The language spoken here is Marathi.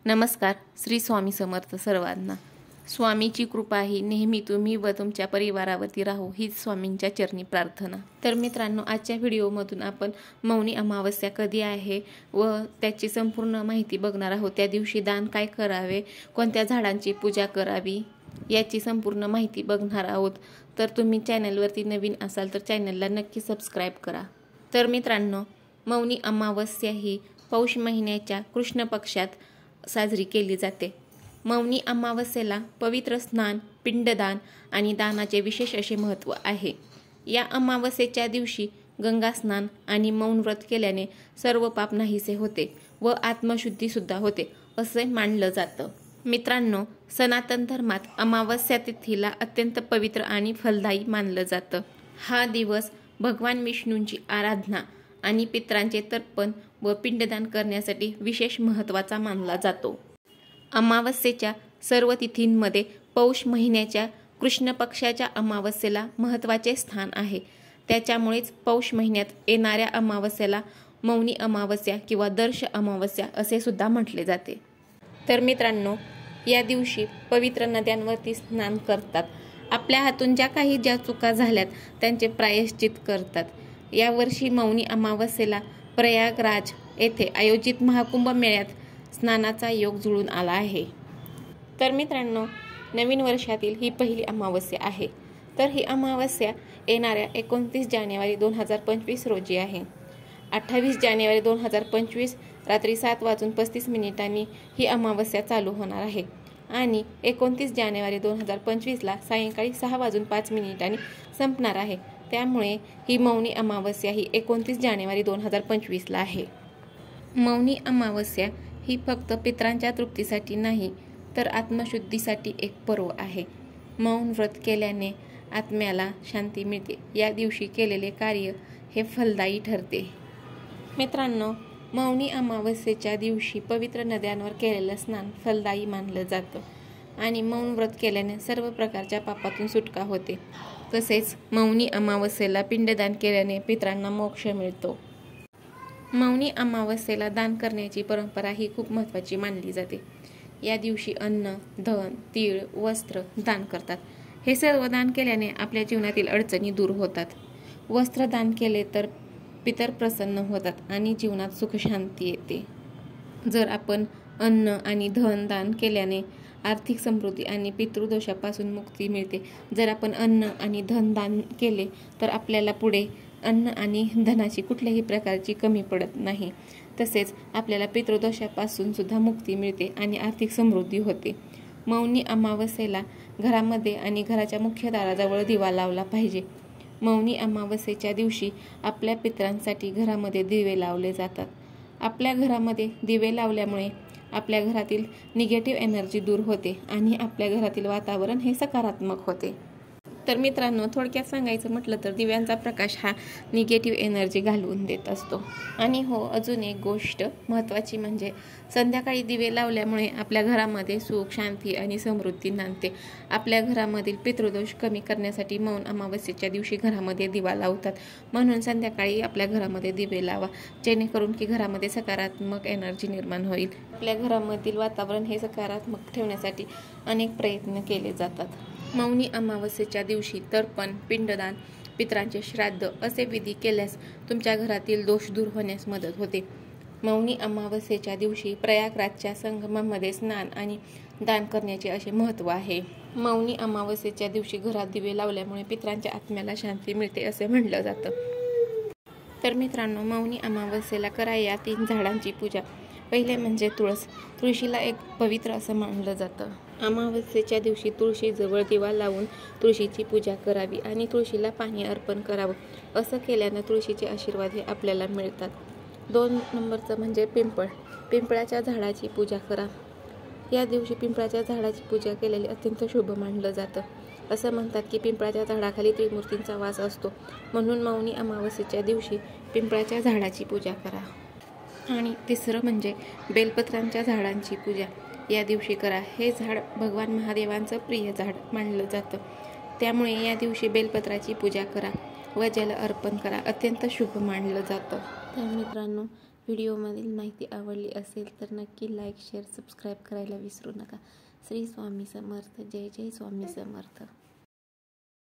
नमस्कार. श्री स्वामी समर्थ सर्वांना. स्वामीची कृपा ही नेहमी तुम्ही व तुमच्या परिवारावरती राहो हीच स्वामींच्या चरणी प्रार्थना. तर मित्रांनो, आजच्या व्हिडिओमधून आपण मौनी अमावस्या कधी आहे व त्याची संपूर्ण माहिती बघणार आहोत. त्या दिवशी दान काय करावे, कोणत्या झाडांची पूजा करावी याची संपूर्ण माहिती बघणार आहोत. तर तुम्ही चॅनलवरती नवीन असाल तर चॅनलला नक्की सबस्क्राईब करा. तर मित्रांनो, मौनी अमावस्या ही पौष महिन्याच्या कृष्ण पक्षात साजरी केली जाते. मौनी अमावस्येला पवित्र स्नान, पिंडदान आणि दानाचे विशेष असे महत्त्व आहे. या अमावस्येच्या दिवशी गंगा स्नान आणि मौन व्रत केल्याने सर्व पाप नाहीसे होते व आत्मशुद्धी सुद्धा होते असे मानलं जातं. मित्रांनो, सनातन धर्मात अमावस्या तिथीला अत्यंत पवित्र आणि फलदायी मानलं जातं. हा दिवस भगवान विष्णूंची आराधना आणि पितरांचे तर्पण व पिंडदान करण्यासाठी विशेष महत्त्वाचा मानला जातो. अमावस्येच्या सर्व तिथींमध्ये पौष महिन्याच्या कृष्ण पक्षाच्या अमावस्येला महत्त्वाचे स्थान आहे. त्याच्यामुळेच पौष महिन्यात येणाऱ्या अमावस्येला मौनी अमावस्या किंवा दर्श अमावस्या असे सुद्धा म्हटले जाते. तर मित्रांनो, या दिवशी पवित्र नद्यांवरती स्नान करतात. आपल्या हातून ज्या चुका झाल्यात त्यांचे प्रायश्चित करतात. यावर्षी मौनी अमावस्येला प्रयागराज येथे आयोजित महाकुंभ मेळ्यात स्नानाचा योग जुळून आला आहे. तर मित्रांनो, नवीन वर्षातील ही पहिली अमावस्या आहे. तर ही अमावस्या येणाऱ्या 29 जानेवारी 2025 रोजी आहे. 28 जानेवारी 2025 रात्री 7:35 ही अमावस्या चालू होणार आहे आणि 29 जानेवारी 2025ला सायंकाळी 6:05 संपणार आहे. त्यामुळे ही मौनी अमावस्या ही 29 जानेवारी 2025ला आहे. मौनी अमावस्या ही फक्त पितरांच्या तृप्तीसाठी नाही तर आत्मशुद्धीसाठी एक पर्व आहे. मौन व्रत केल्याने आत्म्याला शांती मिळते. या दिवशी केलेले कार्य हे फलदायी ठरते. मित्रांनो, मौनी अमावस्येच्या दिवशी पवित्र नद्यांवर केलेलं स्नान फलदायी मानलं जातं आणि मौन व्रत केल्याने सर्व प्रकारच्या पापातून सुटका होते. तसेच मौनी अमावस्येला पिंडदान केल्याने पितरांना मोक्ष मिळतो. मौनी अमावस्येला दान करण्याची परंपरा ही खूप महत्त्वाची मानली जाते. या दिवशी अन्न, धन, तीळ, वस्त्र दान करतात. हे सर्व दान केल्याने आपल्या जीवनातील अडचणी दूर होतात. वस्त्र दान केले तर पितर प्रसन्न होतात आणि जीवनात सुखशांती येते. जर आपण अन्न आणि धन दान केल्याने आर्थिक समृद्धी आणि पितृदोषापासून मुक्ती मिळते. जर आपण अन्न आणि धन दान केले तर आपल्याला पुढे अन्न आणि धनाची कुठल्याही प्रकारची कमी पडत नाही. तसेच आपल्याला पितृदोषापासून सुद्धा मुक्ती मिळते आणि आर्थिक समृद्धी होते. मौनी अमावस्येला घरामध्ये आणि घराच्या मुख्य दाराजवळ दिवा लावला पाहिजे. मौनी अमावस्येच्या दिवशी आपल्या पितरांसाठी घरामध्ये दिवे लावले जातात. आपल्या घरामध्ये दिवे लावल्यामुळे आपल्या घरातील निगेटिव्ह एनर्जी दूर होते आणि आपल्या घरातील वातावरण हे सकारात्मक होते. तर मित्रांनो, थोडक्यात सांगायचं म्हटलं तर दिव्यांचा प्रकाश हा निगेटिव्ह एनर्जी घालवून देत असतो. आणि हो, अजून एक गोष्ट महत्त्वाची म्हणजे संध्याकाळी दिवे लावल्यामुळे आपल्या घरामध्ये सुख, शांती आणि समृद्धी नांदते. आपल्या घरामधील पितृदोष कमी करण्यासाठी मौन अमावस्येच्या दिवशी घरामध्ये दिवा लावतात. म्हणून संध्याकाळी आपल्या घरामध्ये दिवे लावा, जेणेकरून की घरामध्ये सकारात्मक एनर्जी निर्माण होईल. आपल्या घरामधील वातावरण हे सकारात्मक ठेवण्यासाठी अनेक प्रयत्न केले जातात. मौनी अमावस्येच्या दिवशी तर्पण, पिंडदान, पितरांचे श्राद्ध असे विधी केल्यास तुमच्या घरातील दोष दूर होण्यास मदत होते. मौनी अमावस्येच्या दिवशी प्रयागराजच्या संगमामध्ये स्नान आणि दान करण्याचे असे महत्त्व आहे. मौनी अमावस्येच्या दिवशी घरात दिवे लावल्यामुळे पितरांच्या आत्म्याला शांती मिळते असे म्हटलं जातं. तर मित्रांनो, मौनी अमावस्येला करा या 3 झाडांची पूजा. पहिले म्हणजे तुळस. तुळशीला एक पवित्र असं मानलं जातं. अमावस्येच्या दिवशी तुळशीजवळ दिवा लावून तुळशीची पूजा करावी आणि तुळशीला पाणी अर्पण करावं. असं केल्यानं तुळशीचे आशीर्वाद हे आपल्याला मिळतात. 2 नंबरचं म्हणजे पिंपळ. पिंपळाच्या झाडाची पूजा करा. या दिवशी पिंपळाच्या झाडाची पूजा केलेली अत्यंत शुभ मानलं जातं. असं म्हणतात की पिंपळाच्या झाडाखाली त्रिमूर्तींचा वास असतो. म्हणून मौनी अमावस्येच्या दिवशी पिंपळाच्या झाडाची पूजा करा. आणि 3रं म्हणजे बेलपत्रांच्या झाडांची पूजा या दिवशी करा. हे झाड भगवान महादेवांचं प्रिय झाड मानलं जातं. त्यामुळे या दिवशी बेलपत्राची पूजा करा व जल अर्पण करा. अत्यंत शुभ मानलं जातं. तर मित्रांनो, व्हिडिओमधील माहिती आवडली असेल तर नक्की लाईक, शेअर, सबस्क्राईब करायला विसरू नका. श्री स्वामी समर्थ. जय जय स्वामी समर्थ.